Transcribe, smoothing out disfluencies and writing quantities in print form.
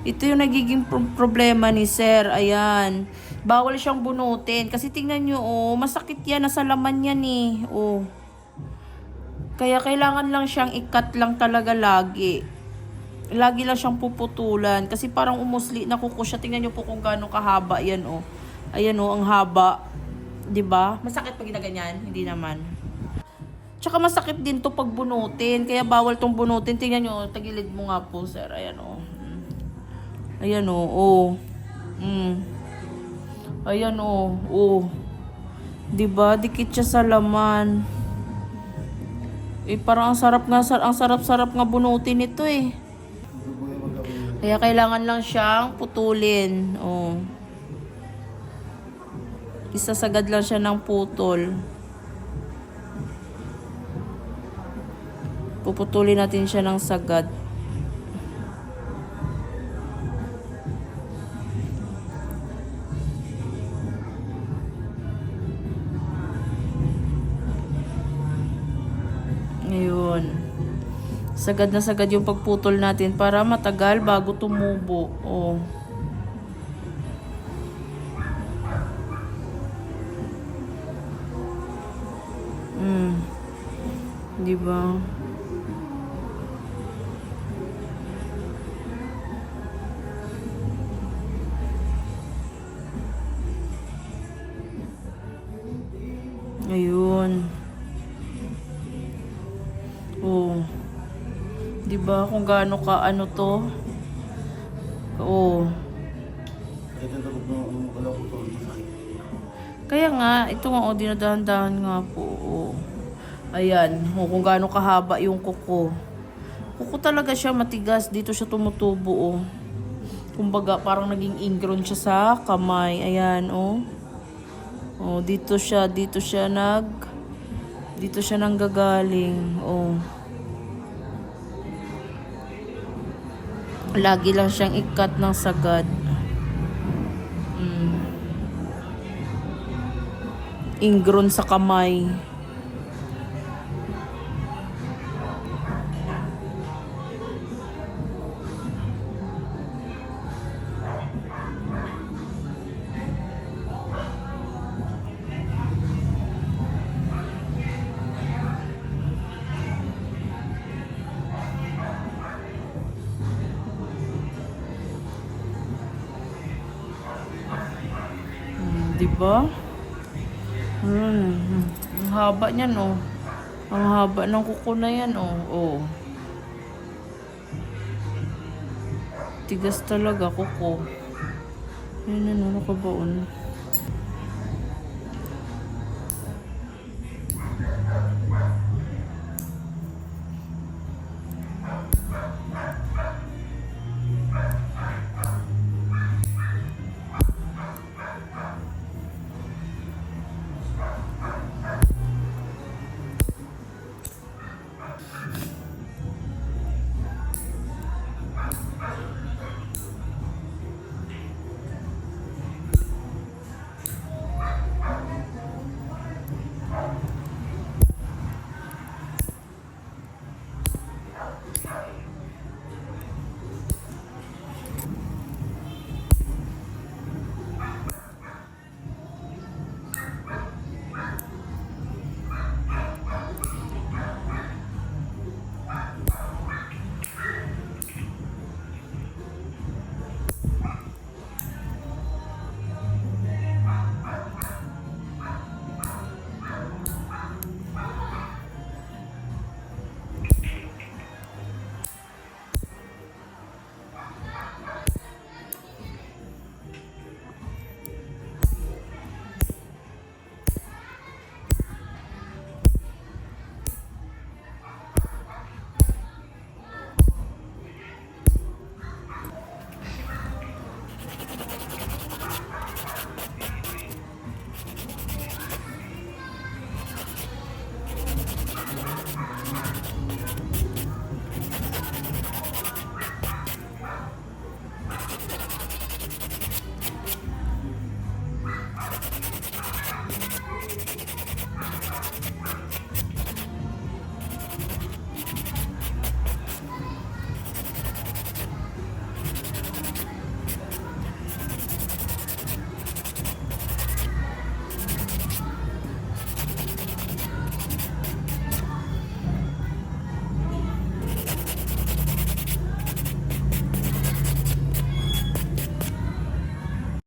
Ito yung nagiging problema ni sir. Ayan. Bawal siyang bunutin. Kasi tingnan nyo, oh, masakit yan. Nasa laman yan eh. Oh. Kaya kailangan lang siyang ikat lang talaga lagi. Lagi lang siyang puputulan. Kasi parang umusli na kuko siya. Tingnan nyo po kung gaano kahaba yan, oh. Ayan, oh, ang haba. 'Di ba? Masakit pag ginaganyan? Hindi naman. Tsaka masakit din to pag bunutin. Kaya bawal tong bunutin. Tingnan nyo, tagilid mo nga po, sir. Ayan, oh. Ayan, oh. Oh. Ayan, oh. Oh. 'Di ba? Dikit siya sa laman. Parang ang sarap-sarap nga bunutin ito eh. Kaya kailangan lang siyang putulin. Oh. Isasagad lang siya ng putol. Puputulin natin siya ng sagad. Ngayon. Sagad na sagad yung pagputol natin para matagal bago tumubo. Oh. Diba? Ayun. Oh. Diba kung gaano ka ano to? Oh. Kaya nga, ito nga, oh, dinadahan-dahan nga po. Oh. Ayan, oh, kung gaano kahaba yung kuko. Kuko talaga siya, matigas. Dito siya tumutubo, oh. Kumbaga, parang naging ingrown siya sa kamay. Ayan, oh. Oh, dito siya nanggagaling. Oh. Lagi lang siyang ikat ng sagad. Ingrown sa kamay. Diba? Ang haba niyan, oh. Ang haba ng kuko na yan, oh. Oh. Tigas talaga kuko. Yan, ano ka ba,